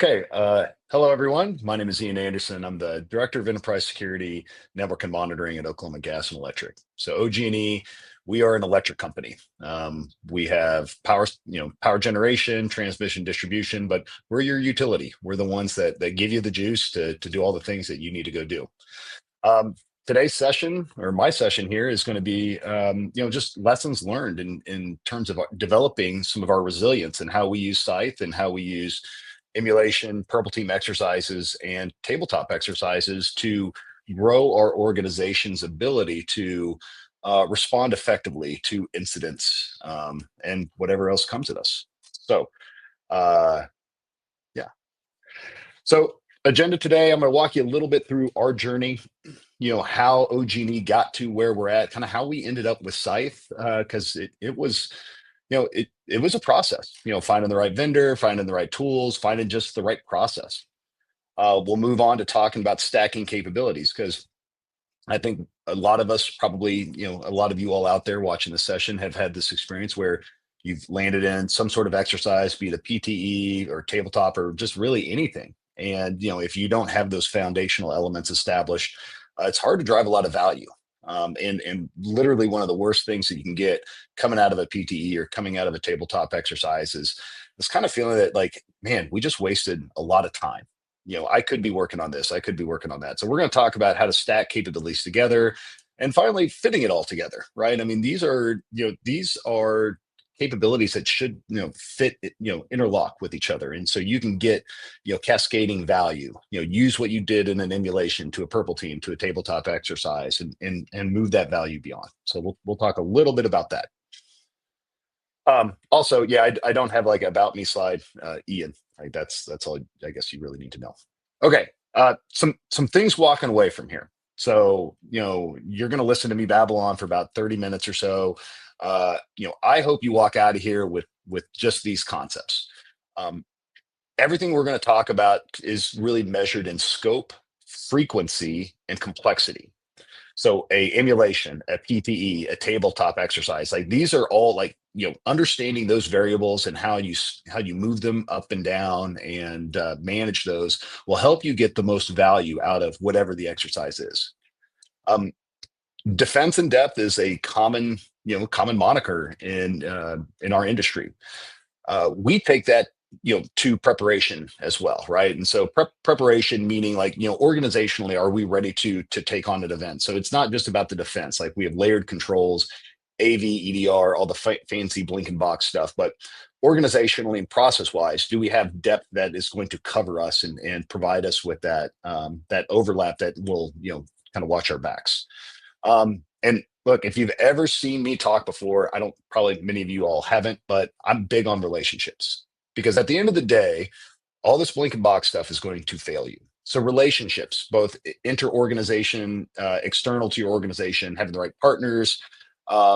Okay, hello everyone. My name is Ian Anderson. I'm the Director of Enterprise Security, Network and Monitoring at Oklahoma Gas and Electric. So OG&E, we are an electric company. We have power, power generation, transmission, distribution, but we're your utility. We're the ones that give you the juice to do all the things that you need to go do. Um, Today's session, or my session here, is going to be, just lessons learned in terms of developing some of our resilience and how we use SCYTHE and how we use emulation, purple team exercises, and tabletop exercises to grow our organization's ability to respond effectively to incidents and whatever else comes at us. So, uh, yeah. So, agenda today, I'm going to walk you a little bit through our journey, how OG&E got to where we're at, kind of how we ended up with SCYTHE, because it was, it was a process, finding the right vendor, finding the right tools, finding just the right process. We'll move on to talking about stacking capabilities, because I think a lot of us probably, a lot of you all out there watching the session have had this experience where you've landed in some sort of exercise, be it a PTE or tabletop or just really anything. And, if you don't have those foundational elements established, it's hard to drive a lot of value. And literally one of the worst things that you can get coming out of a PTE or coming out of a tabletop exercise is this kind of feeling that, like, man, we just wasted a lot of time. I could be working on this, I could be working on that. So we're going to talk about how to stack capabilities together and finally fitting it all together, right? I mean, these are capabilities that should, fit, interlock with each other. And so you can get, cascading value, use what you did in an emulation to a purple team, to a tabletop exercise and move that value beyond. So we'll talk a little bit about that. Also, yeah, I don't have like about me slide, Ian. Like that's all I guess you really need to know. Okay, some things walking away from here. So you're going to listen to me babble on for about 30 minutes or so. I hope you walk out of here with just these concepts. Um, Everything we're going to talk about is really measured in scope, frequency, and complexity. So a emulation, a PTE, a tabletop exercise, like these are all like, understanding those variables and how you move them up and down and manage those will help you get the most value out of whatever the exercise is. Defense in depth is a common moniker in our industry. We take that to preparation as well, right? And so preparation meaning, like, organizationally, are we ready to take on an event? So it's not just about the defense. Like, we have layered controls, AV, EDR, all the fancy blinking box stuff, but organizationally and process wise, do we have depth that is going to cover us and provide us with that overlap that will kind of watch our backs? And look, if you've ever seen me talk before, I don't, probably many of you all haven't, but I'm big on relationships, because at the end of the day, all this blinking box stuff is going to fail you. So relationships, both inter-organization, external to your organization, having the right partners,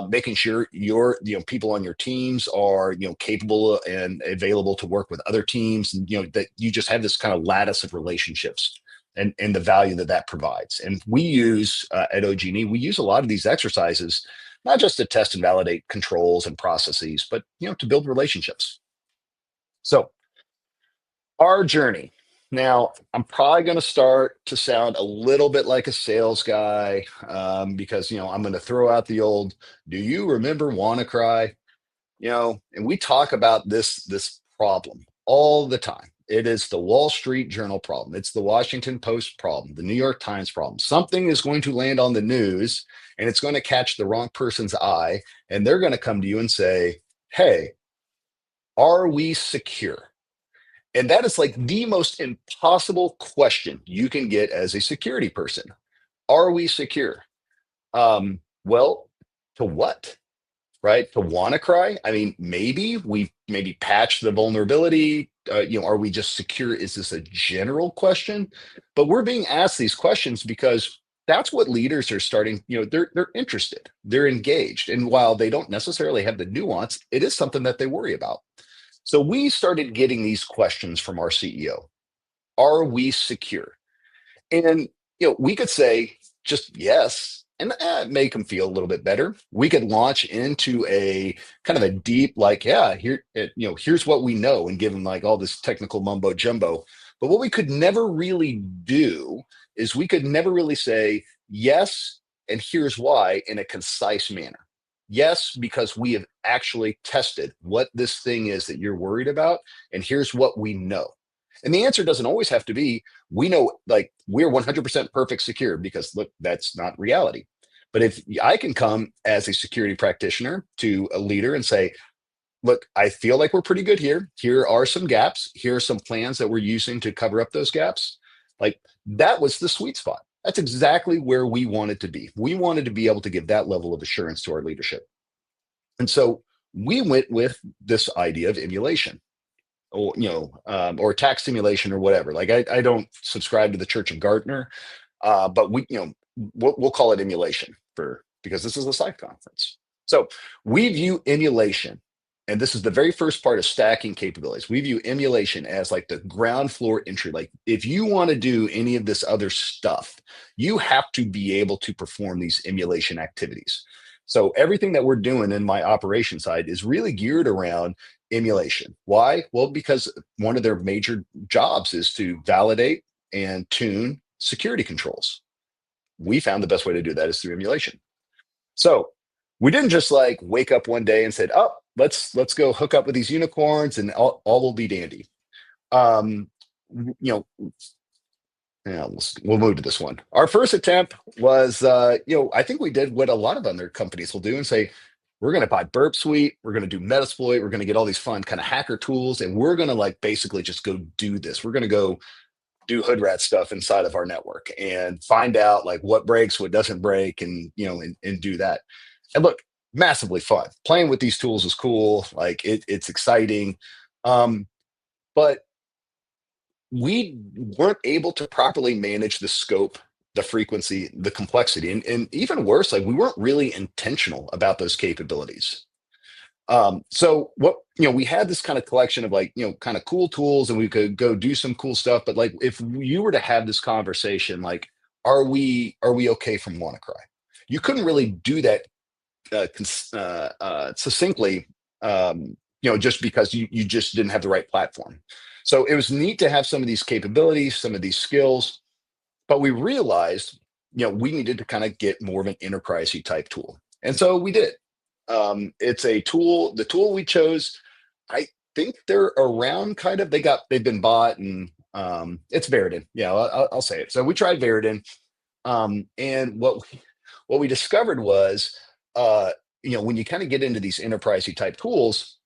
making sure your people on your teams are capable and available to work with other teams, and that you just have this kind of lattice of relationships and the value that provides. And we use at OG&E, we use a lot of these exercises not just to test and validate controls and processes, but to build relationships. So our journey. Now, I'm probably going to start to sound a little bit like a sales guy, because I'm going to throw out the old "Do you remember WannaCry?" And we talk about this problem all the time. It is the Wall Street Journal problem. It's the Washington Post problem, the New York Times problem. Something is going to land on the news, and it's going to catch the wrong person's eye, and they're going to come to you and say, "Hey, are we secure?" And that is like the most impossible question you can get as a security person. Are we secure? Well, to what? Right? To WannaCry? I mean, maybe we maybe patch the vulnerability. Are we just secure? Is this a general question? But we're being asked these questions because that's what leaders are starting. They're interested, they're engaged, and while they don't necessarily have the nuance, it is something that they worry about. So we started getting these questions from our CEO. Are we secure? And we could say just yes, and it make them feel a little bit better. We could launch into a kind of a deep, like, yeah, here's what we know, and give them like all this technical mumbo jumbo. But what we could never really do is we could never really say yes, and here's why in a concise manner. Yes, because we have actually tested what this thing is that you're worried about, and here's what we know. And the answer doesn't always have to be, we know, like, we're 100% perfect secure, because look, that's not reality. But if I can come as a security practitioner to a leader and say, look, I feel like we're pretty good here. Here are some gaps. Here are some plans that we're using to cover up those gaps. Like, that was the sweet spot. That's exactly where we wanted to be. We wanted to be able to give that level of assurance to our leadership. And so we went with this idea of emulation, or or attack simulation, or whatever. Like, I don't subscribe to the Church of Gartner, but we'll call it emulation, because this is a SCYTHE conference. So we view emulation, and this is the very first part of stacking capabilities. We view emulation as like the ground floor entry. Like, if you want to do any of this other stuff, you have to be able to perform these emulation activities. So everything that we're doing in my operation side is really geared around emulation. Why? Well, because one of their major jobs is to validate and tune security controls. We found the best way to do that is through emulation. So we didn't just like wake up one day and said, oh, let's go hook up with these unicorns and all will be dandy. Um, you know, yeah, we'll move to this one. Our first attempt was, I think we did what a lot of other companies will do and say, we're going to buy Burp Suite, we're going to do Metasploit, we're going to get all these fun kind of hacker tools, and we're going to like basically just go do this. We're going to go do hood rat stuff inside of our network and find out like what breaks, what doesn't break, and and do that. And look, massively fun. Playing with these tools is cool. Like, it's exciting. But we weren't able to properly manage the scope, the frequency, the complexity, and even worse, like, we weren't really intentional about those capabilities. So what, we had this kind of collection of like, kind of cool tools, and we could go do some cool stuff. But like, if you were to have this conversation, like, are we okay from WannaCry? You couldn't really do that succinctly, just because you just didn't have the right platform. So it was neat to have some of these capabilities, some of these skills, but we realized, we needed to kind of get more of an enterprisey type tool. And so we did. It's a tool. The tool we chose, I think they're around kind of, they've been bought, and it's Veridin. Yeah, I'll say it. So we tried Veridin, and what we discovered was, when you kind of get into these enterprisey type tools,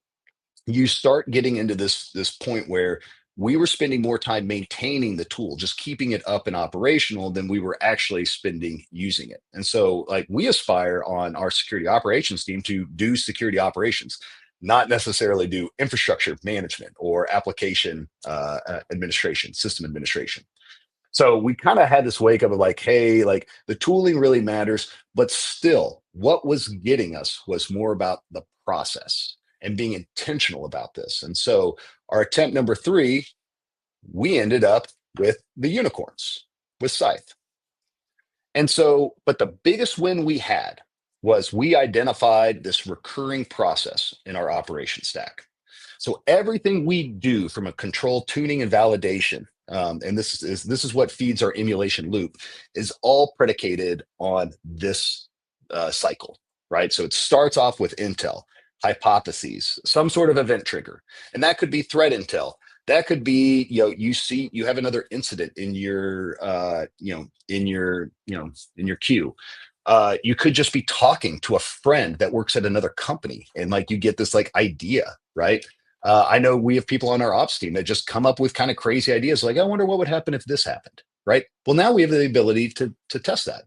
you start getting into this point where we were spending more time maintaining the tool, just keeping it up and operational, than we were actually spending using it. And so, like, we aspire on our security operations team to do security operations, not necessarily do infrastructure management or application administration, system administration. So we kind of had this wake up of like, hey, like, the tooling really matters, but still, what was getting us was more about the process and being intentional about this. And so our attempt number 3, we ended up with the unicorns, with SCYTHE. And so, but the biggest win we had was we identified this recurring process in our operation stack. So everything we do from a control tuning and validation, and this is what feeds our emulation loop, is all predicated on this cycle, right? So it starts off with intel, hypotheses, some sort of event trigger, and that could be threat intel. That could be, you have another incident in your, in your queue. You could just be talking to a friend that works at another company, and like, you get this like idea, right? I know we have people on our ops team that just come up with kind of crazy ideas, like, I wonder what would happen if this happened, right? Well, now we have the ability to test that.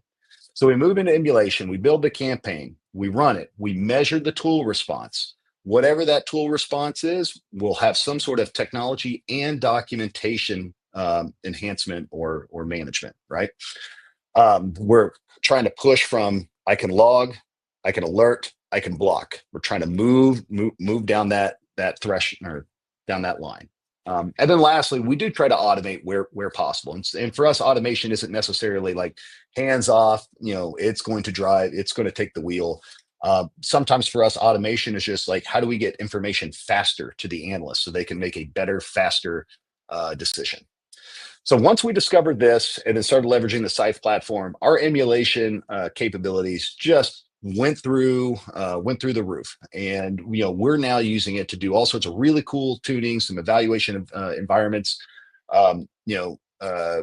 So we move into emulation, we build the campaign, we run it, we measure the tool response. Whatever that tool response is, we'll have some sort of technology and documentation enhancement or management, right? We're trying to push from, I can log, I can alert, I can block. We're trying to move down that threshold, or down that line. And then lastly, we do try to automate where possible. And for us, automation isn't necessarily like hands off, it's going to drive, it's going to take the wheel. Sometimes for us, automation is just like, how do we get information faster to the analyst so they can make a better, faster decision? So once we discovered this and then started leveraging the SCYTHE platform, our emulation capabilities just went through the roof. And we're now using it to do all sorts of really cool tuning, some evaluation of environments.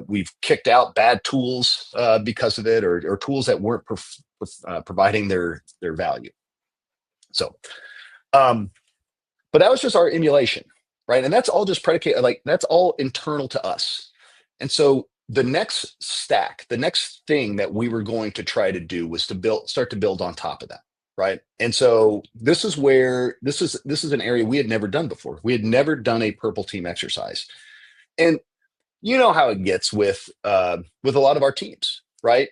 We've kicked out bad tools because of it, or tools that weren't providing their value. So but that was just our emulation, right? And that's all just predicated, like that's all internal to us. And so the next thing that we were going to try to do was to start to build on top of that, right? And so this is where this is an area we had never done before. We had never done a purple team exercise. And you know how it gets with a lot of our teams, right?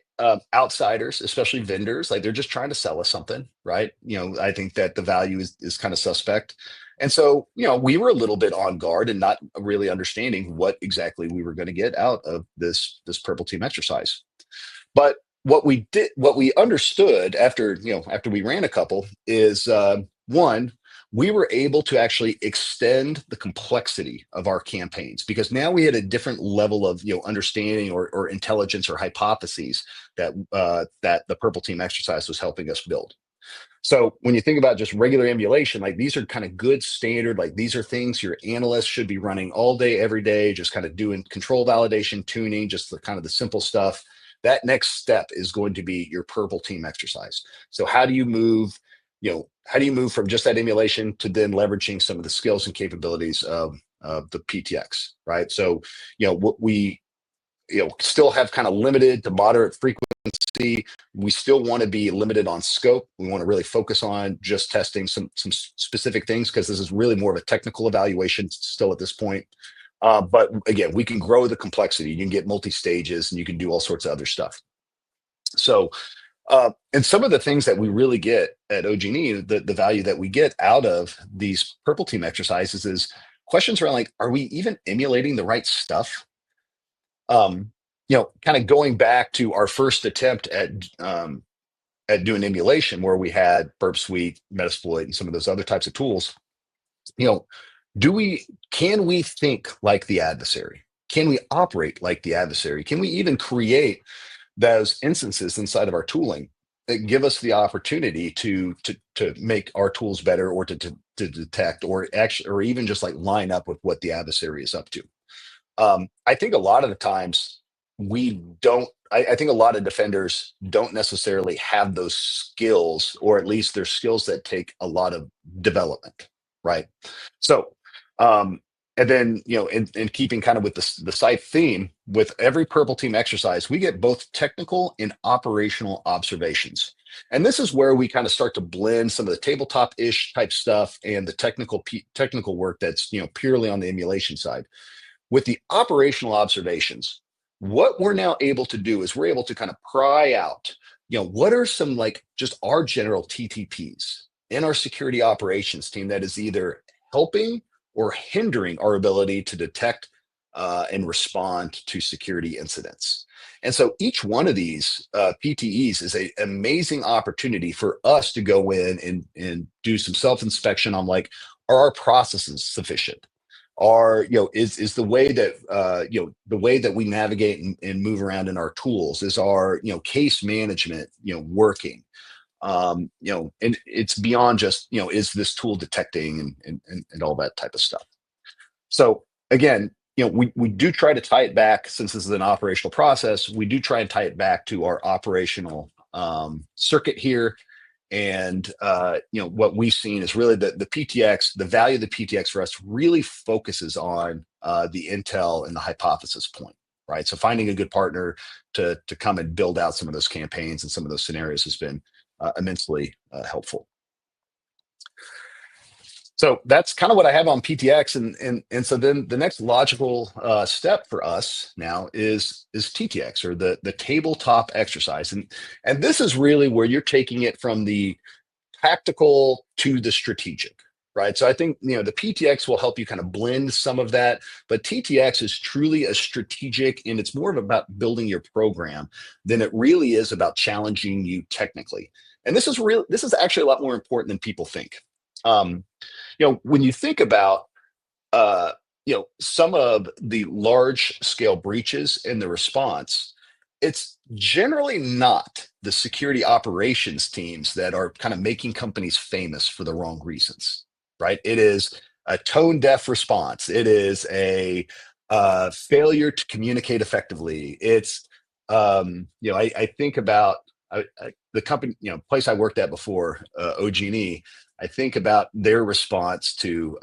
Outsiders, especially vendors, like they're just trying to sell us something, right? I think that the value is kind of suspect. And so, we were a little bit on guard and not really understanding what exactly we were going to get out of this purple team exercise. But what we understood after we ran a couple is one, we were able to actually extend the complexity of our campaigns, because now we had a different level of understanding or intelligence or hypotheses that the purple team exercise was helping us build. So when you think about just regular emulation, like these are kind of good standard, like these are things your analysts should be running all day, every day, just kind of doing control validation, tuning, just the kind of the simple stuff. That next step is going to be your purple team exercise. So how do you move from just that emulation to then leveraging some of the skills and capabilities of the PTX, right? So, what we still have kind of limited to moderate frequency. We still want to be limited on scope. We want to really focus on just testing some specific things, because this is really more of a technical evaluation still at this point. But again, we can grow the complexity. You can get multi-stages and you can do all sorts of other stuff. So, and some of the things that we really get at OG&E, the value that we get out of these purple team exercises is questions around like, are we even emulating the right stuff? Kind of going back to our first attempt at doing emulation, where we had Burp Suite, Metasploit, and some of those other types of tools. Can we think like the adversary? Can we operate like the adversary? Can we even create those instances inside of our tooling that give us the opportunity to make our tools better, or to detect, or even just like line up with what the adversary is up to? I think a lot of the times I think a lot of defenders don't necessarily have those skills, or at least they're skills that take a lot of development, right? So, and then, in keeping kind of with the SCYTHE theme, with every purple team exercise, we get both technical and operational observations. And this is where we kind of start to blend some of the tabletop-ish type stuff and the technical work that's, purely on the emulation side. With the operational observations, what we're now able to do is we're able to kind of pry out, what are some like just our general TTPs in our security operations team that is either helping or hindering our ability to detect and respond to security incidents. And so each one of these PTEs is an amazing opportunity for us to go in and do some self-inspection on like, are our processes sufficient? Is the way that the way that we navigate and move around in our tools, is our case management working? And it's beyond just is this tool detecting and all that type of stuff. So again, we do try to tie it back, since this is an operational process. We do try and tie it back to our operational circuit here. And what we've seen is really the PTX, the value of the PTX for us really focuses on the intel and the hypothesis point, right? So finding a good partner to come and build out some of those campaigns and some of those scenarios has been immensely helpful. So that's kind of what I have on PTX, and so then the next logical step for us now is TTX, or the tabletop exercise, and this is really where you're taking it from the tactical to the strategic, right? So I think, the PTX will help you kind of blend some of that, but TTX is truly a strategic, and it's more of about building your program than it really is about challenging you technically. And this is actually a lot more important than people think. Um, when you think about uh, some of the large scale breaches in the response, it's generally not the security operations teams that are kind of making companies famous for the wrong reasons, right? It is a tone deaf response. It is a failure to communicate effectively. It's, I think about the company, place I worked at before, OG&E. I think about their response to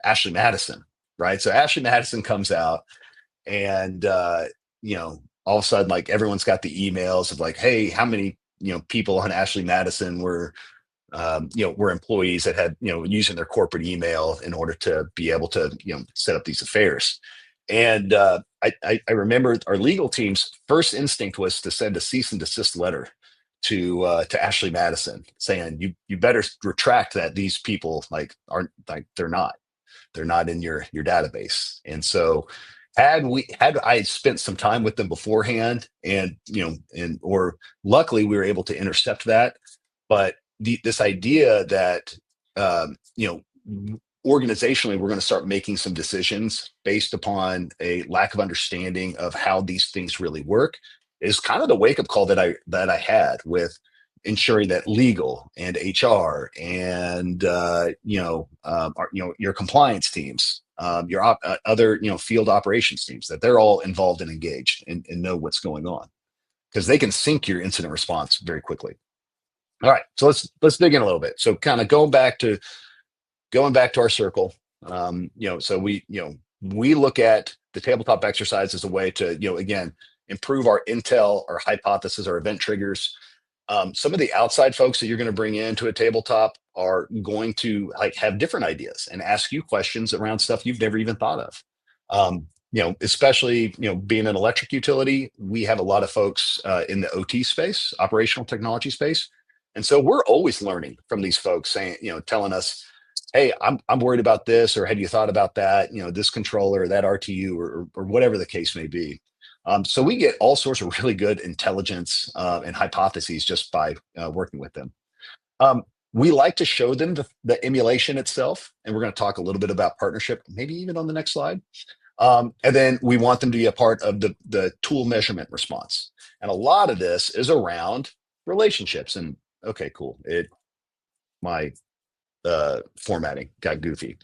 Ashley Madison, right? So Ashley Madison comes out, and all of a sudden, like, everyone's got the emails of like, hey, how many people on Ashley Madison were employees that had using their corporate email in order to be able to set up these affairs. And I remember our legal team's first instinct was to send a cease and desist letter to Ashley Madison, saying you better retract that. These people like aren't, like, they're not in your database. And so had I spent some time with them beforehand, and or luckily we were able to intercept that. But this idea that organizationally we're going to start making some decisions based upon a lack of understanding of how these things really work is kind of the wake up call that I had with ensuring that legal and HR and your compliance teams, your other field operations teams, that they're all involved and engaged and know what's going on, because they can sync your incident response very quickly. All right, so let's dig in a little bit. So kind of going back to our circle, so we look at the tabletop exercise as a way to again improve our intel, our hypothesis, our event triggers. Some of the outside folks that you're going to bring into a tabletop are going to like have different ideas and ask you questions around stuff you've never even thought of. Especially being an electric utility, we have a lot of folks in the OT space, operational technology space, and so we're always learning from these folks, saying, telling us, hey, I'm worried about this, or had you thought about that? This controller, or that RTU, or whatever the case may be. So we get all sorts of really good intelligence and hypotheses just by working with them. Um, we like to show them the emulation itself, and we're going to talk a little bit about partnership, maybe even on the next slide. And then we want them to be a part of the tool measurement response. And a lot of this is around relationships. And okay, cool. My formatting got goofy.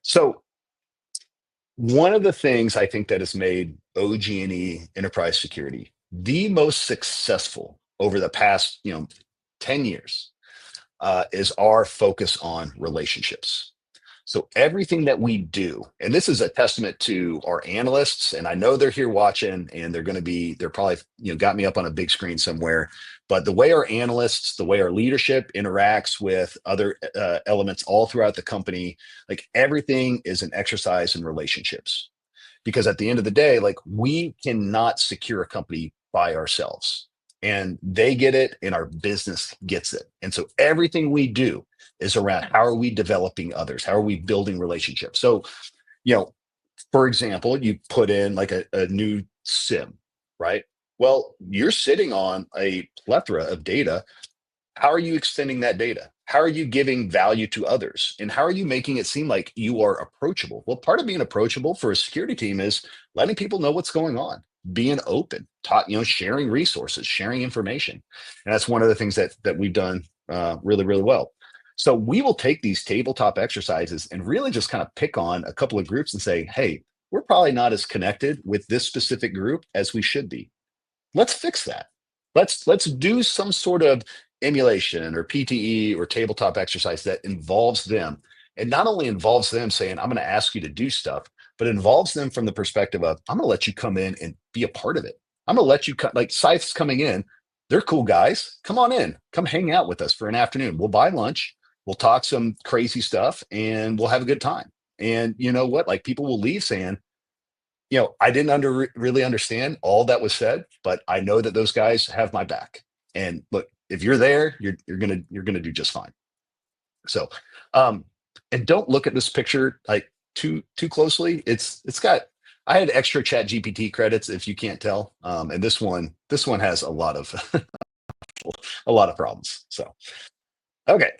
So one of the things I think that has made OG&E enterprise security the most successful over the past 10 years is our focus on relationships. So everything that we do, and this is a testament to our analysts, and I know they're here watching, and they're probably got me up on a big screen somewhere. But the way our analysts, the way our leadership interacts with other elements all throughout the company, like, everything is an exercise in relationships. Because at the end of the day, like, we cannot secure a company by ourselves, and they get it, and our business gets it. And so everything we do is around how are we developing others? How are we building relationships? So, for example, you put in like a new SIM, right? Well, you're sitting on a plethora of data. How are you extending that data? How are you giving value to others? And how are you making it seem like you are approachable? Well, part of being approachable for a security team is letting people know what's going on, being open, sharing resources, sharing information. And that's one of the things that we've done really, really well. So we will take these tabletop exercises and really just kind of pick on a couple of groups and say, hey, we're probably not as connected with this specific group as we should be. Let's fix that. Let's do some sort of emulation or PTE or tabletop exercise that involves them. And not only involves them saying, I'm going to ask you to do stuff, but involves them from the perspective of, I'm going to let you come in and be a part of it. I'm going to let you like SCYTHE's coming in. They're cool guys. Come on in. Come hang out with us for an afternoon. We'll buy lunch. We'll talk some crazy stuff, and we'll have a good time. And you know what? Like, people will leave saying, I didn't really understand all that was said, but I know that those guys have my back. And look, if you're there, you're gonna do just fine. So, um, and don't look at this picture like too closely. It's got, I had extra Chat GPT credits if you can't tell. And this one has a lot of a lot of problems. So okay.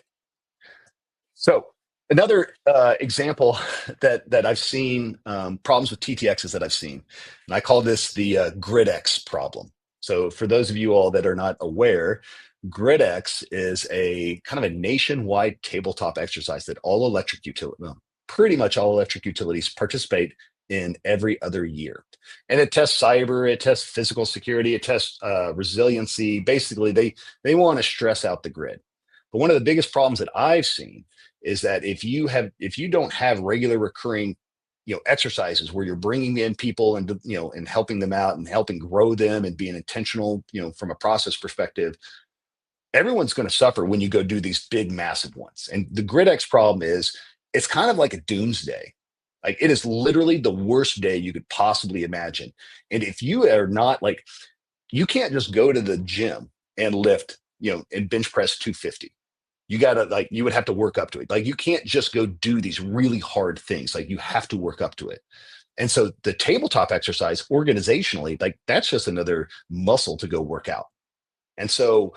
So another example that I've seen, problems with TTXs that I've seen, and I call this the GridX problem. So for those of you all that are not aware, GridX is a kind of a nationwide tabletop exercise that all electric utility, well, pretty much all electric utilities participate in every other year. And it tests cyber, it tests physical security, it tests resiliency. Basically, they want to stress out the grid. But one of the biggest problems that I've seen is that if you don't have regular recurring exercises where you're bringing in people and and helping them out and helping grow them and being intentional from a process perspective, everyone's going to suffer when you go do these big massive ones. And the GridX problem is it's kind of like a doomsday. Like it is literally the worst day you could possibly imagine. And if you are not like, you can't just go to the gym and lift and bench press 250. You gotta, like, you would have to work up to it. Like you can't just go do these really hard things. Like you have to work up to it. And so the tabletop exercise organizationally, like that's just another muscle to go work out. And so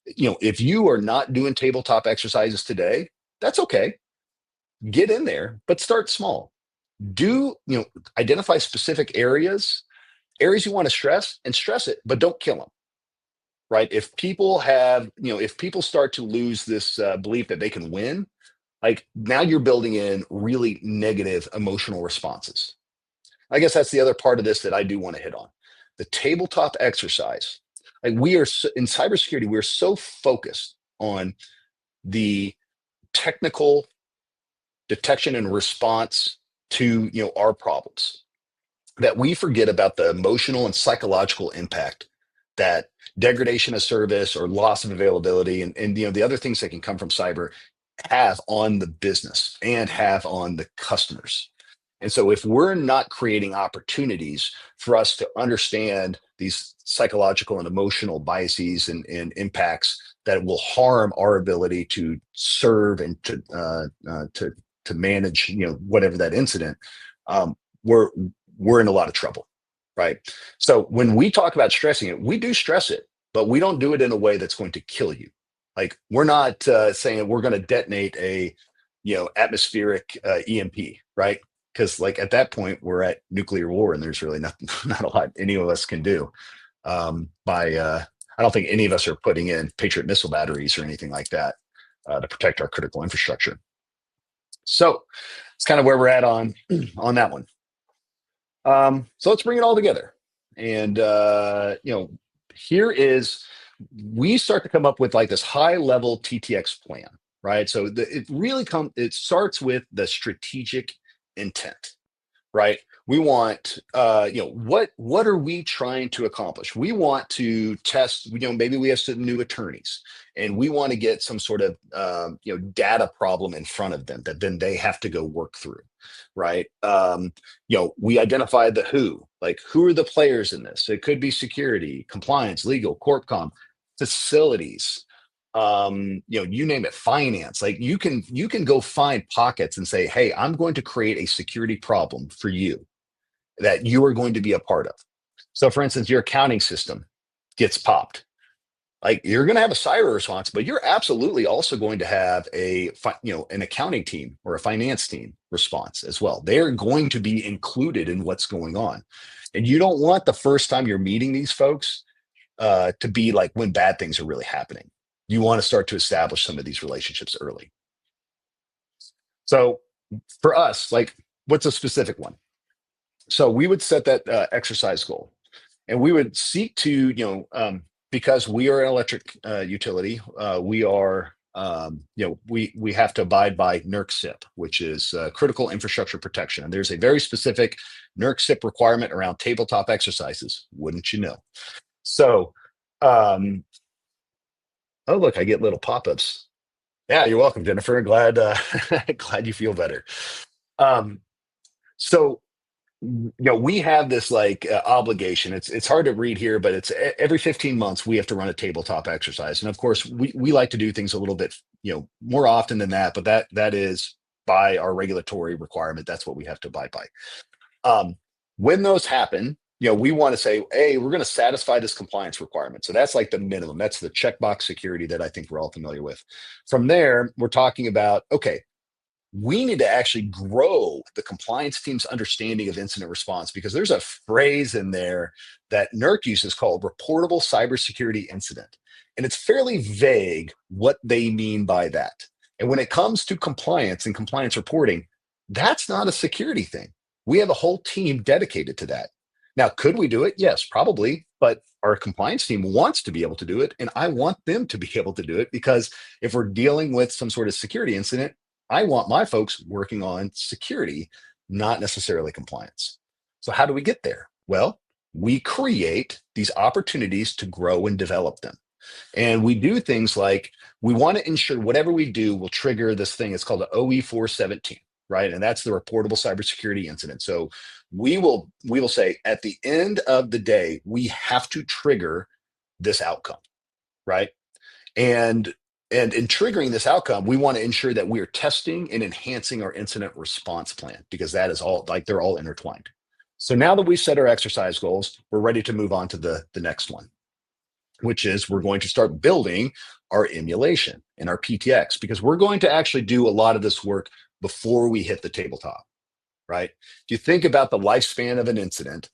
if you are not doing tabletop exercises today, that's okay. Get in there, but start small. Do identify specific areas you want to stress, and stress it, but don't kill them. Right? If people have, if people start to lose this belief that they can win, like now you're building in really negative emotional responses. I guess that's the other part of this that I do want to hit on. The tabletop exercise. Like we are in cybersecurity, we're so focused on the technical detection and response to our problems that we forget about the emotional and psychological impact that degradation of service or loss of availability and the other things that can come from cyber have on the business and have on the customers. And so if we're not creating opportunities for us to understand these psychological and emotional biases and impacts that will harm our ability to serve and to manage whatever that incident, we're in a lot of trouble, right? So when we talk about stressing it, we do stress it, but we don't do it in a way that's going to kill you. Like we're not saying we're going to detonate a atmospheric EMP, right? Because like at that point we're at nuclear war and there's really nothing, not a lot any of us can do. I don't think any of us are putting in Patriot missile batteries or anything like that to protect our critical infrastructure. So it's kind of where we're at on that one. So let's bring it all together. And here is, we start to come up with like this high level TTX plan, right? So it starts with the strategic intent, right? We want, what are we trying to accomplish? We want to test, maybe we have some new attorneys and we want to get some sort of, data problem in front of them that then they have to go work through, right? We identify the who are the players in this? It could be security, compliance, legal, corp com, facilities, you name it, finance. Like you can go find pockets and say, hey, I'm going to create a security problem for you that you are going to be a part of. So for instance, your accounting system gets popped. Like you're going to have a cyber response, but you're absolutely also going to have an accounting team or a finance team response as well. They're going to be included in what's going on. And you don't want the first time you're meeting these folks to be like when bad things are really happening. You want to start to establish some of these relationships early. So for us, like what's a specific one? So we would set that exercise goal and we would seek to, because we are an electric utility, we are, we have to abide by NERC-CIP, which is critical infrastructure protection. And there's a very specific NERC-CIP requirement around tabletop exercises, wouldn't you know? So, oh, look, I get little pop-ups. Yeah, you're welcome, Jennifer. Glad, glad you feel better. So we have this like obligation. It's hard to read here, but it's every 15 months we have to run a tabletop exercise. And of course, we like to do things a little bit, more often than that, but that is by our regulatory requirement. That's what we have to abide by. Um, when those happen, we want to say, hey, we're going to satisfy this compliance requirement. So that's like the minimum. That's the checkbox security that I think we're all familiar with. From there, we're talking about, okay, we need to actually grow the compliance team's understanding of incident response, because there's a phrase in there that NERC uses called reportable cybersecurity incident. And it's fairly vague what they mean by that. And when it comes to compliance and compliance reporting, that's not a security thing. We have a whole team dedicated to that. Now, could we do it? Yes, probably. But our compliance team wants to be able to do it. And I want them to be able to do it, because if we're dealing with some sort of security incident, I want my folks working on security, not necessarily compliance. So, how do we get there? Well, we create these opportunities to grow and develop them. And we do things like we want to ensure whatever we do will trigger this thing. It's called the OE 417, right? And that's the reportable cybersecurity incident. So we will say at the end of the day, we have to trigger this outcome, right? And and in triggering this outcome, we want to ensure that we are testing and enhancing our incident response plan, because that is all, like, they're all intertwined. So now that we've set our exercise goals, we're ready to move on to the next one, which is we're going to start building our emulation and our PTX, because we're going to actually do a lot of this work before we hit the tabletop, right? If you think about the lifespan of an incident,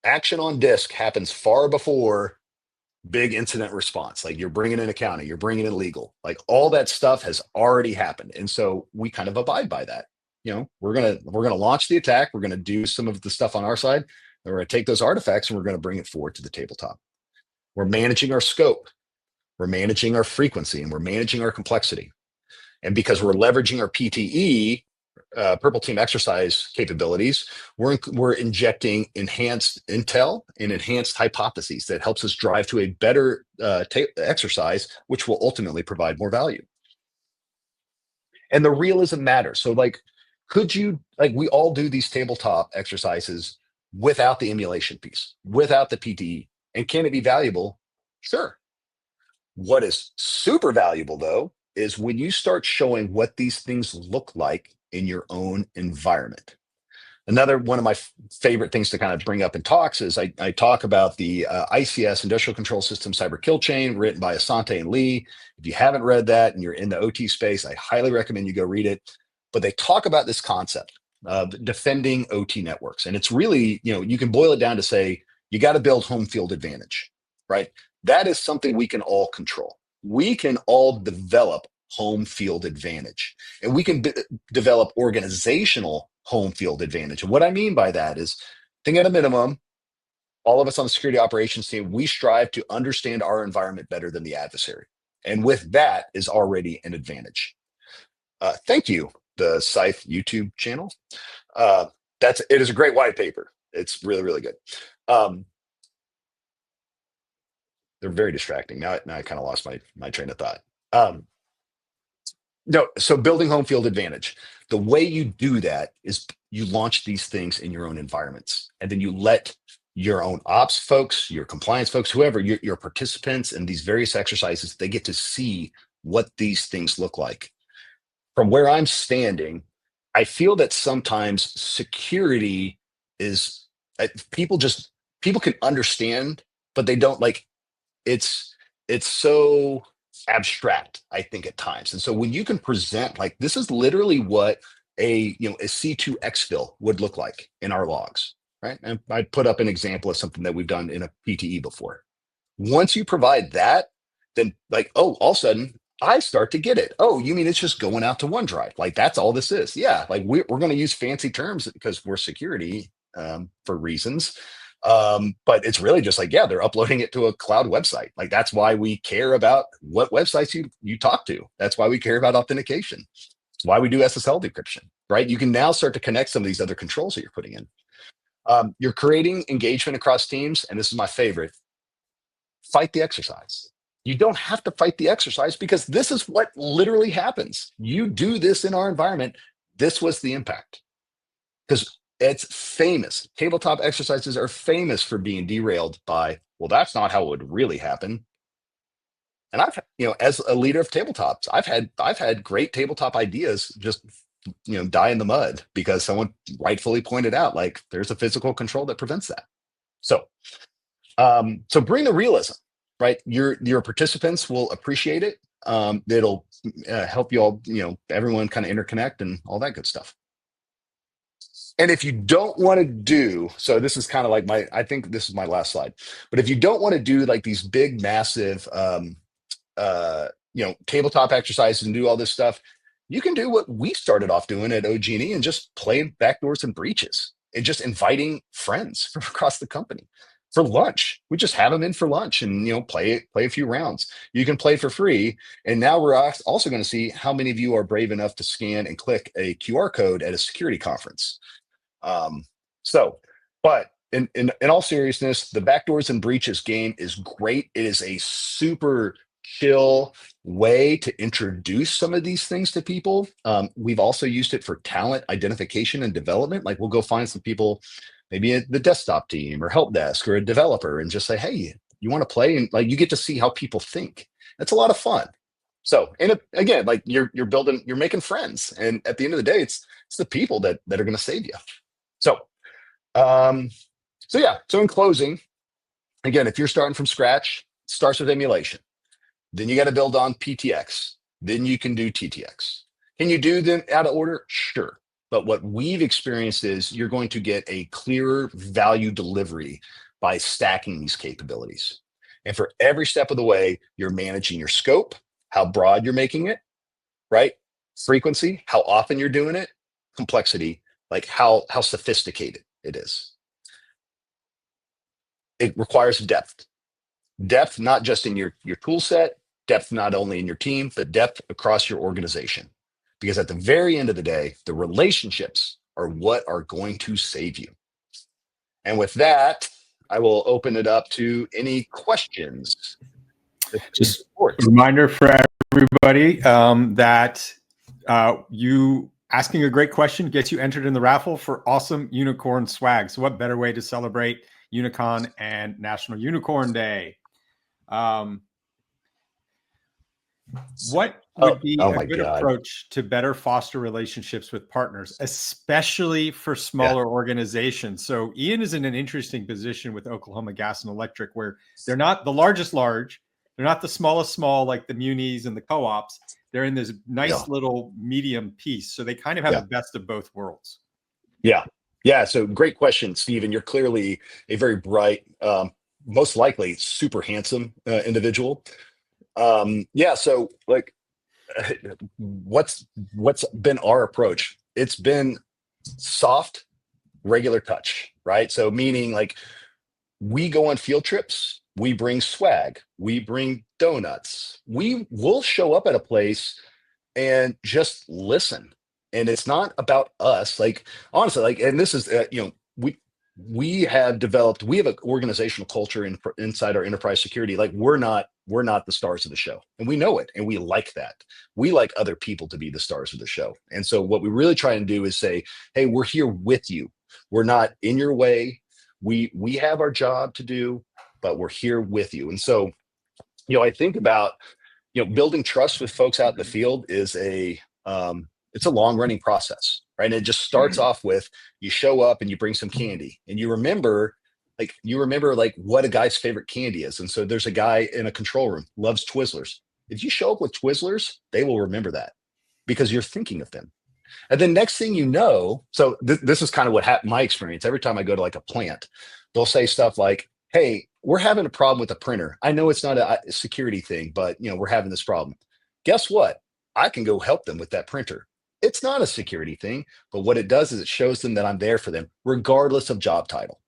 action on disk happens far before big incident response. Like, you're bringing in accounting, you're bringing in legal, like all that stuff has already happened. And so we kind of abide by that. We're gonna launch the attack, we're gonna do some of the stuff on our side, and we're gonna take those artifacts and we're gonna bring it forward to the tabletop. We're managing our scope, we're managing our frequency, and we're managing our complexity. And because we're leveraging our PTE, Purple Team exercise capabilities, we're injecting enhanced intel and enhanced hypotheses that helps us drive to a better exercise, which will ultimately provide more value. And the realism matters. So, like, could you, like, we all do these tabletop exercises without the emulation piece, without the PTE, and can it be valuable? Sure. What is super valuable, though, is when you start showing what these things look like in your own environment. Another one of my favorite things to kind of bring up in talks is I talk about the ICS, Industrial Control System Cyber Kill Chain, written by Asante and Lee. If you haven't read that and you're in the OT space, I highly recommend you go read it. But they talk about this concept of defending OT networks. And it's really, you can boil it down to say, you got to build home field advantage, right? That is something we can all control. We can all develop home field advantage, and we can develop organizational home field advantage. And what I mean by that is, think at a minimum, all of us on the security operations team, we strive to understand our environment better than the adversary. And with that is already an advantage. Thank you, the SCYTHE YouTube channel. It is a great white paper. It's really, really good. They're very distracting. Now I kind of lost my train of thought. No, so building home field advantage. The way you do that is you launch these things in your own environments, and then you let your own ops folks, your compliance folks, whoever, your participants in these various exercises, they get to see what these things look like. From where I'm standing, I feel that sometimes security is people can understand, but they don't, like, it's so abstract, I think, at times. And so when you can present, like, this is literally what a C2 exfil would look like in our logs, right? And I put up an example of something that we've done in a PTE before. Once you provide that, then, like, oh, all of a sudden I start to get it. Oh, you mean it's just going out to OneDrive? Like, that's all this is? Yeah, like, we're going to use fancy terms because we're security for reasons. But it's really just like, yeah, they're uploading it to a cloud website. Like, that's why we care about what websites you talk to. That's why we care about authentication. It's why we do SSL decryption, right? You can now start to connect some of these other controls that you're putting in. You're creating engagement across teams, and this is my favorite: fight the exercise. You don't have to fight the exercise, because this is what literally happens. You do this in our environment. This was the impact. Because It's famous. Tabletop exercises are famous for being derailed by, well, that's not how it would really happen. And I've, as a leader of tabletops, I've had great tabletop ideas just, die in the mud because someone rightfully pointed out, like, there's a physical control that prevents that. So bring the realism, right? Your participants will appreciate it. It'll help you all, everyone kind of interconnect and all that good stuff. And if you don't want to do, so this is kind of like I think this is my last slide, but if you don't want to do like these big, massive, tabletop exercises and do all this stuff, you can do what we started off doing at OG&E and just play backdoors and breaches and just inviting friends from across the company for lunch. We just have them in for lunch and, play a few rounds. You can play for free. And now we're also going to see how many of you are brave enough to scan and click a QR code at a security conference. But in all seriousness, the backdoors and breaches game is great. It is a super chill way to introduce some of these things to people. We've also used it for talent identification and development. Like, we'll go find some people, maybe at the desktop team or help desk or a developer, and just say, hey, you want to play? And like, you get to see how people think. That's a lot of fun. So, and again, like, you're making friends, and at the end of the day, it's the people that are going to save you. So, so in closing, again, if you're starting from scratch, it starts with emulation. Then you got to build on PTX. Then you can do TTX. Can you do them out of order? Sure. But what we've experienced is you're going to get a clearer value delivery by stacking these capabilities. And for every step of the way, you're managing your scope, how broad you're making it, right? Frequency, how often you're doing it, complexity, like how sophisticated it is. It requires depth. Depth, not just in your tool set, depth not only in your team, but depth across your organization. Because at the very end of the day, the relationships are what are going to save you. And with that, I will open it up to any questions. Just a reminder for everybody that you asking a great question gets you entered in the raffle for awesome unicorn swag. So what better way to celebrate UniCon and National Unicorn Day? What would be a good approach to better foster relationships with partners, especially for smaller organizations? So Ian is in an interesting position with Oklahoma Gas and Electric, where they're not the largest large, they're not the smallest small like the munis and the co-ops. They're in this nice little medium piece. So they kind of have the best of both worlds. Yeah. So great question, Stephen. You're clearly a very bright, most likely super handsome individual. So like, what's been our approach? It's been soft, regular touch, right? So meaning, like, we go on field trips, we bring swag, we bring donuts, we will show up at a place and just listen. And it's not about us, like, honestly, like, and this is we have an organizational culture inside our enterprise security. Like, we're not the stars of the show, and we know it, and we like that. We like other people to be the stars of the show. And so what we really try and do is say, hey, we're here with you. We're not in your way. We have our job to do, but we're here with you. And so, I think about, building trust with folks out in the field is it's a long running process, right? And it just starts off with, you show up and you bring some candy, and you remember what a guy's favorite candy is. And so there's a guy in a control room loves Twizzlers. If you show up with Twizzlers, they will remember that because you're thinking of them. And then next thing you know, so this is kind of what happened, my experience. Every time I go to like a plant, they'll say stuff like, hey, we're having a problem with the printer. I know it's not a security thing, but we're having this problem. Guess what? I can go help them with that printer. It's not a security thing, but what it does is it shows them that I'm there for them, regardless of job title.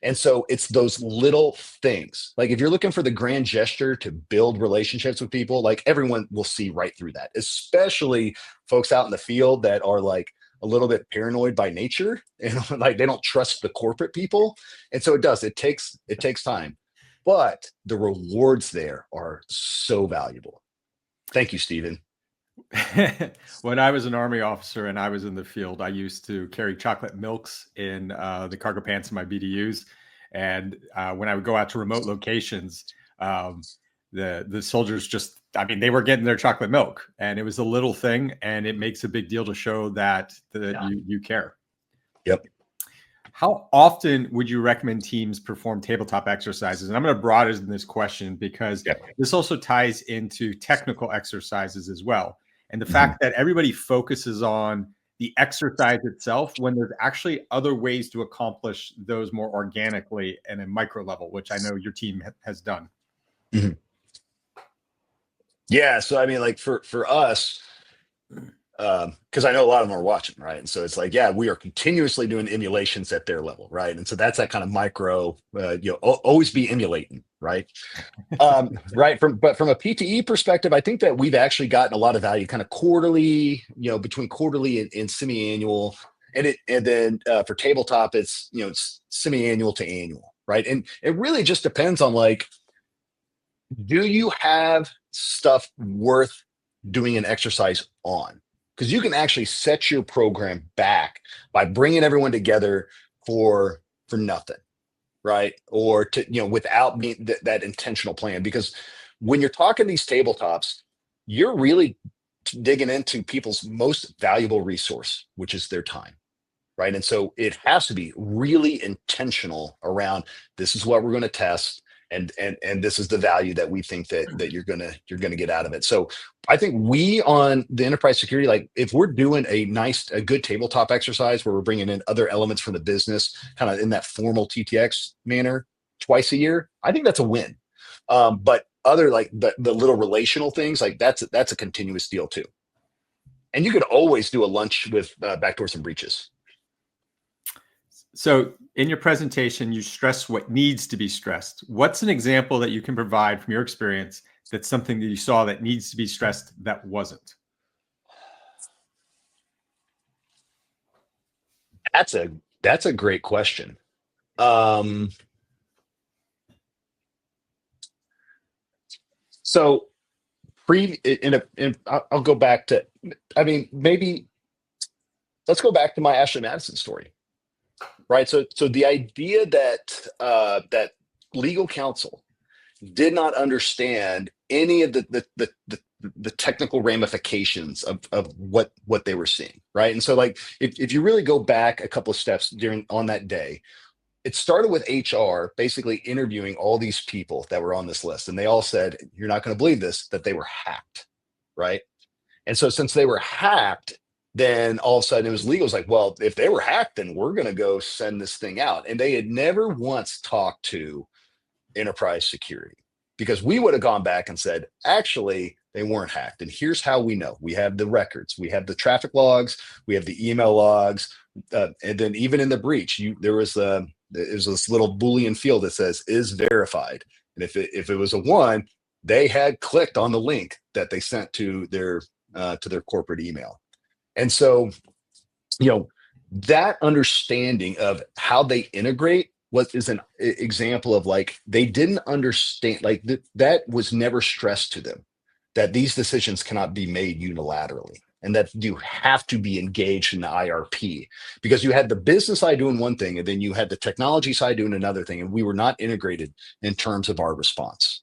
And so it's those little things. Like, if you're looking for the grand gesture to build relationships with people, like, everyone will see right through that, especially folks out in the field that are like a little bit paranoid by nature, and like, they don't trust the corporate people. And so it takes time, but the rewards there are so valuable. Thank you, Stephen. When I was an Army officer and I was in the field, I used to carry chocolate milks in the cargo pants of my BDUs. And when I would go out to remote locations, um, the soldiers just, I mean, they were getting their chocolate milk, and it was a little thing, and it makes a big deal to show that you care. Yep. How often would you recommend teams perform tabletop exercises? And I'm going to broaden this question because this also ties into technical exercises as well. And the fact that everybody focuses on the exercise itself when there's actually other ways to accomplish those more organically and a micro level, which I know your team has done. Mm-hmm. Yeah. So, I mean, like for us, because I know a lot of them are watching, right? And so it's like, yeah, we are continuously doing emulations at their level, right? And so that's that kind of micro, always be emulating, right? Right. But from a PTE perspective, I think that we've actually gotten a lot of value kind of quarterly, between quarterly and semi-annual. And then for tabletop, it's semi-annual to annual, right? And it really just depends on like, do you have stuff worth doing an exercise on? Because you can actually set your program back by bringing everyone together for nothing, right? Or to without that intentional plan. Because when you're talking these tabletops, you're really digging into people's most valuable resource, which is their time, right? And so it has to be really intentional around, this is what we're going to test, and this is the value that we think that you're gonna get out of it. So I think we on the enterprise security, like if we're doing a good tabletop exercise where we're bringing in other elements from the business, kind of in that formal TTX manner twice a year, I think that's a win. But other like the little relational things, like that's a continuous deal too. And you could always do a lunch with backdoors and breaches. So in your presentation, you stress what needs to be stressed. What's an example that you can provide from your experience that's something that you saw that needs to be stressed that wasn't? That's a great question. So I'll go back to, I mean, maybe let's go back to my Ashley Madison story, right? So the idea that that legal counsel did not understand any of the technical ramifications of what they were seeing, right? And so like if you really go back a couple of steps on that day, it started with HR basically interviewing all these people that were on this list, and they all said, "You're not going to believe this, that they were hacked," right? And so since they were hacked, then all of a sudden it was legal. It's like, well, if they were hacked, then we're going to go send this thing out. And they had never once talked to enterprise security, because we would have gone back and said, actually, they weren't hacked. And here's how we know. We have the records, we have the traffic logs, we have the email logs. And then even in the breach, there's this little Boolean field that says is verified. And if it was a 1, they had clicked on the link that they sent to their corporate email. And so, that understanding of how they integrate is an example of like, they didn't understand, like that was never stressed to them, that these decisions cannot be made unilaterally, and that you have to be engaged in the IRP, because you had the business side doing one thing, and then you had the technology side doing another thing, and we were not integrated in terms of our response.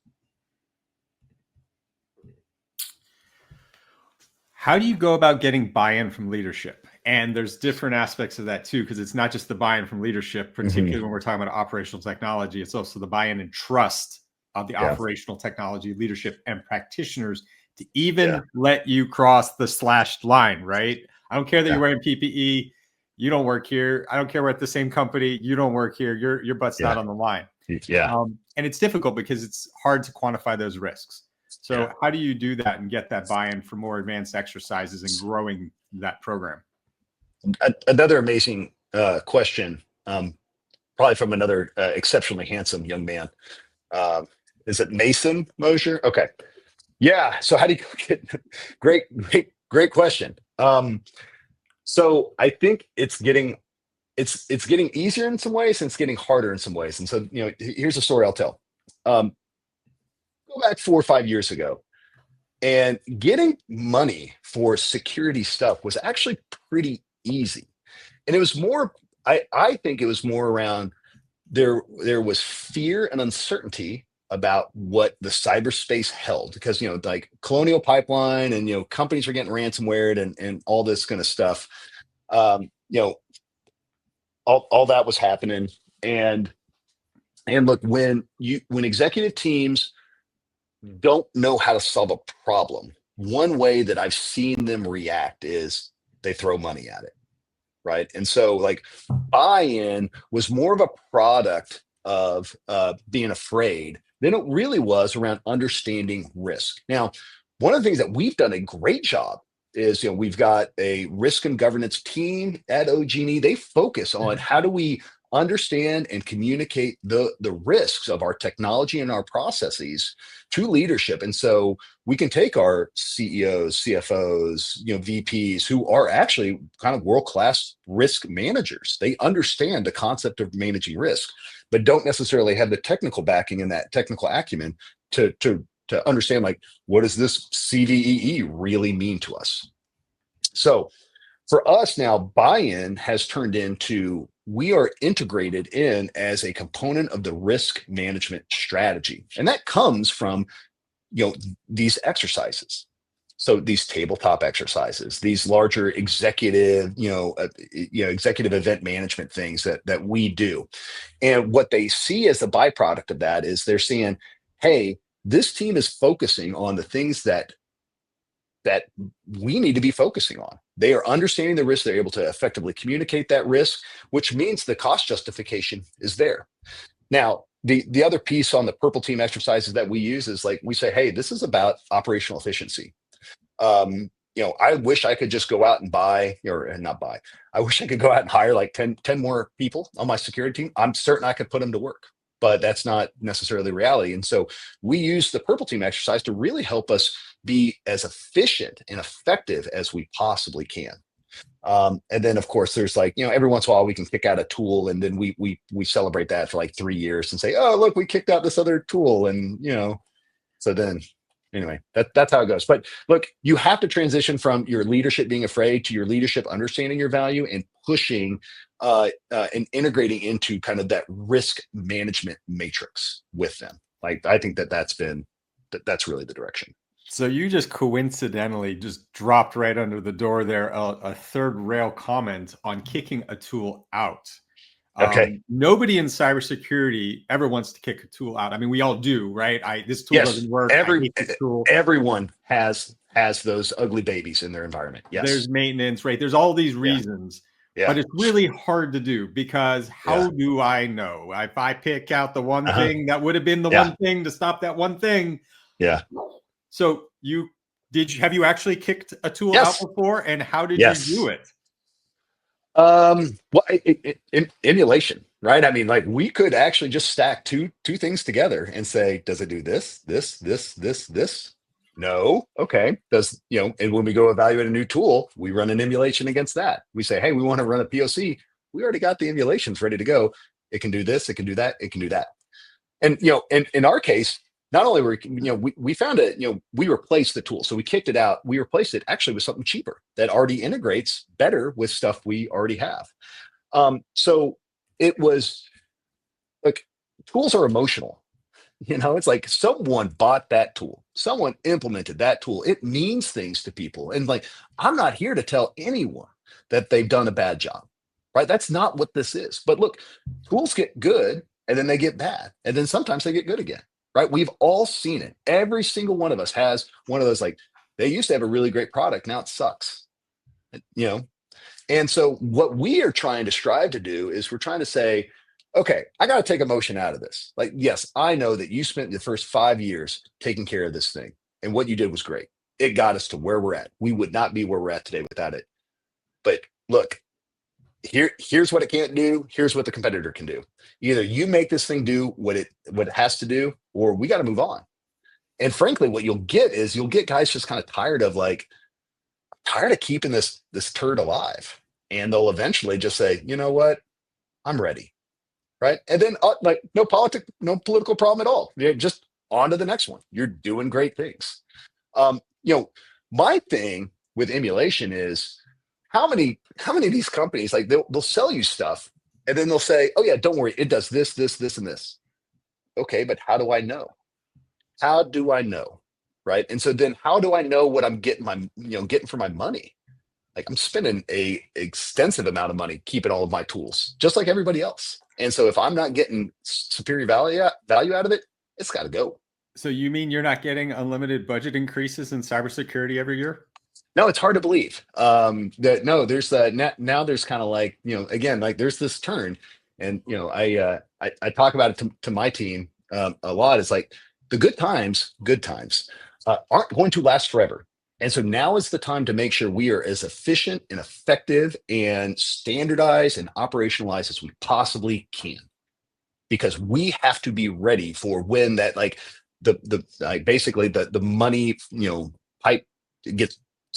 How do you go about getting buy-in from leadership? And there's different aspects of that too, because it's not just the buy-in from leadership, particularly when we're talking about operational technology. It's also the buy-in and trust of the operational technology leadership and practitioners to even let you cross the slashed line, right? I don't care that you're wearing PPE. You don't work here. I don't care we're at the same company. You don't work here. Your butt's not on the line. And it's difficult because it's hard to quantify those risks. So how do you do that and get that buy-in for more advanced exercises and growing that program? Another amazing question, probably from another exceptionally handsome young man. Is it Mason Mosier? Okay. Yeah. So how do you get great question. So I think it's getting easier in some ways, and it's getting harder in some ways. And so, here's a story I'll tell. Go back 4 or 5 years ago, And getting money for security stuff was actually pretty easy. And it was more, I think it was more around there was fear and uncertainty about what the cyberspace held, because like Colonial Pipeline and companies are getting ransomware and all this kind of stuff. um you know all that was happening. And look, when executive teams don't know how to solve a problem, one way that I've seen them react is they throw money at it, right? And so, like, buy-in was more of a product of being afraid than it really was around understanding risk. Now, one of the things that we've done a great job is, we've got a risk and governance team at OG&E. They focus on how do we understand and communicate the risks of our technology and our processes to leadership. And so we can take our CEOs, CFOs, VPs, who are actually kind of world-class risk managers. They understand the concept of managing risk, but don't necessarily have the technical backing and that technical acumen to understand, like, what does this CVEE really mean to us? So for us now, buy-in has turned into, we are integrated in as a component of the risk management strategy. And that comes from, these exercises. So these tabletop exercises, these larger executive, executive event management things that we do. And what they see as the byproduct of that is they're seeing, hey, this team is focusing on the things that we need to be focusing on. They are understanding the risk. They're able to effectively communicate that risk, which means the cost justification is there. Now, the other piece on the purple team exercises that we use is, like, we say, hey, this is about operational efficiency. I wish I could just go out and buy, or not buy. I wish I could go out and hire like 10 more people on my security team. I'm certain I could put them to work, but that's not necessarily reality. And so we use the purple team exercise to really help us be as efficient and effective as we possibly can. And then, of course, there's, like, every once in a while we can kick out a tool, and then we celebrate that for like 3 years and say, oh, look, we kicked out this other tool. And so then, anyway, that's how it goes. But look, you have to transition from your leadership being afraid to your leadership understanding your value and pushing and integrating into kind of that risk management matrix with them. Like, I think that's really the direction. So you just coincidentally just dropped right under the door there a third rail comment on kicking a tool out. Okay. Nobody in cybersecurity ever wants to kick a tool out. I mean, we all do, right? This tool Yes. doesn't work. I hate this tool. Everyone has those ugly babies in their environment. Yes. There's maintenance, right? There's all these reasons. Yeah. But it's really hard to do, because how do I know? If I pick out the one thing that would have been the one thing to stop that one thing. Yeah. So have you actually kicked a tool out before, and how did you do it? Well, emulation, right? I mean, like, we could actually just stack two things together and say, does it do this, this? No. Okay. And when we go evaluate a new tool, we run an emulation against that. We say, hey, we want to run a POC. We already got the emulations ready to go. It can do this, it can do that, it can do that. And in our case, not only were we found it, we replaced the tool. So we kicked it out. We replaced it actually with something cheaper that already integrates better with stuff we already have. So it was like, tools are emotional. It's like, someone bought that tool, someone implemented that tool. It means things to people. And, like, I'm not here to tell anyone that they've done a bad job, right? That's not what this is. But look, tools get good and then they get bad, and then sometimes they get good again. Right? We've all seen it. Every single one of us has one of those, like, they used to have a really great product, now it sucks. And so what we are trying to strive to do is, we're trying to say, okay, I got to take emotion out of this. Like, yes, I know that you spent the first 5 years taking care of this thing, and what you did was great. It got us to where we're at. We would not be where we're at today without it. But look, here's what it can't do. Here's what the competitor can do. Either you make this thing do what it has to do, or we got to move on. And frankly, what you'll get is, you'll get guys just kind of tired of keeping this turd alive. And they'll eventually just say, you know what? I'm ready. Right. And then, like, no political problem at all. You're just on to the next one. You're doing great things. my thing with emulation is how many of these companies, like they'll sell you stuff and then they'll say, oh yeah, don't worry, it does this, this, this, and this. Okay, but how do I know? How do I know? Right. And so then how do I know what I'm getting for my money? Like I'm spending a extensive amount of money keeping all of my tools, just like everybody else. And so if I'm not getting superior value out of it, it's got to go. So you mean you're not getting unlimited budget increases in cybersecurity every year? No, it's hard to believe. That no, there's now there's kind of like, again, like there's this turn, and I talk about it to my team a lot. It's like the good times aren't going to last forever. And so now is the time to make sure we are as efficient and effective and standardized and operationalized as we possibly can, because we have to be ready for when that, like the like basically the money, pipe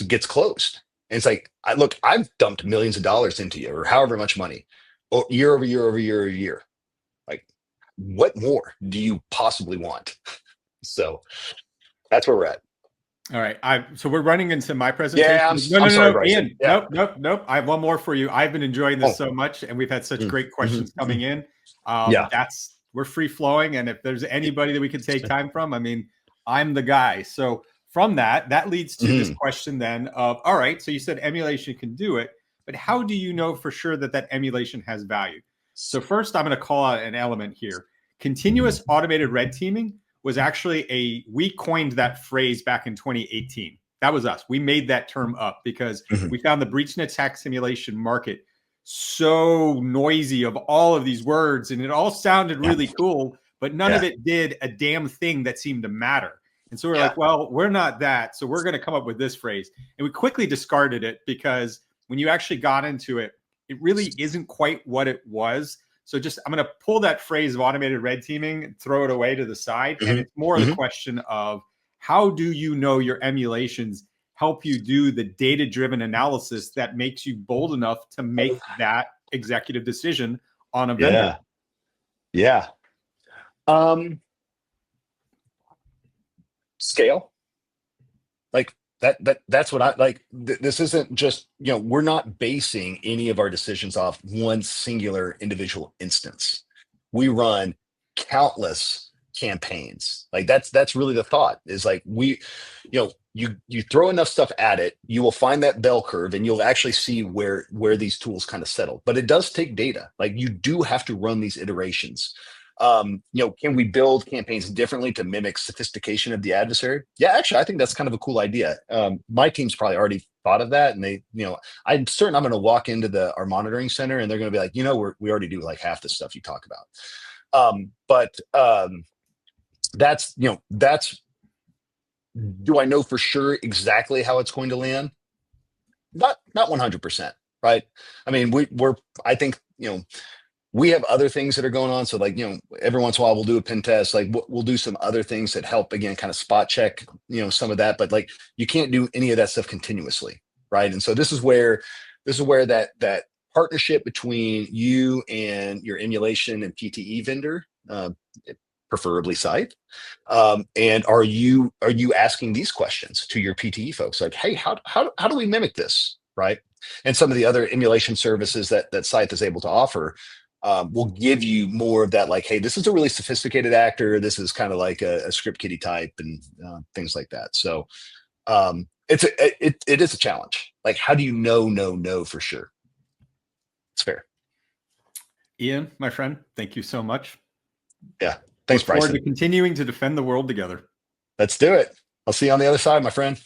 gets closed. And it's like, I've dumped millions of dollars into you, or however much money, or year over year over year over year. Like, what more do you possibly want? So that's where we're at. All right. So we're running into my presentation. Yeah, No, I'm no, sorry, no, Bryson. Ian. Yeah. Nope. I have one more for you. I've been enjoying this so much, and we've had such great questions coming in. Yeah. We're free flowing, and if there's anybody that we can take time from, I mean, I'm the guy. So from that leads to this question then of, all right, so you said emulation can do it, but how do you know for sure that emulation has value? So first, I'm going to call out an element here. Continuous automated red teaming was actually we coined that phrase back in 2018. That was us. We made that term up because we found the breach and attack simulation market so noisy of all of these words, and it all sounded really cool, but none of it did a damn thing that seemed to matter. And so we're like, well, we're not that. So we're going to come up with this phrase. And we quickly discarded it because when you actually got into it, it really isn't quite what it was. So I'm going to pull that phrase of automated red teaming and throw it away to the side. And it's more the question of, how do you know your emulations help you do the data-driven analysis that makes you bold enough to make that executive decision on a vendor? Yeah. Scale. Like that's what I like. This isn't just, we're not basing any of our decisions off one singular individual instance. We run countless campaigns. Like that's really the thought, is like you throw enough stuff at it, you will find that bell curve, and you'll actually see where these tools kind of settle. But it does take data. Like you do have to run these iterations. Can we build campaigns differently to mimic sophistication of the adversary? Yeah, actually, I think that's kind of a cool idea. My team's probably already thought of that, and I'm certain I'm going to walk into our monitoring center, and they're going to be like, we already do like half the stuff you talk about. But that's do I know for sure exactly how it's going to land? Not 100%, right? I mean, I think, we have other things that are going on. So like, every once in a while we'll do a pen test, like we'll do some other things that help, again, kind of spot check, some of that, but like you can't do any of that stuff continuously. Right. And so this is where that partnership between you and your emulation and PTE vendor, preferably SCYTHE, and are you asking these questions to your PTE folks? Like, hey, how do we mimic this? Right. And some of the other emulation services that SCYTHE is able to offer will give you more of that, like, hey, this is a really sophisticated actor. This is kind of like a script kiddie type, and things like that. So it is a challenge. Like, how do you know for sure? It's fair. Ian, my friend, thank you so much. Yeah. Thanks, Bryson. Look forward to continuing to defend the world together. Let's do it. I'll see you on the other side, my friend.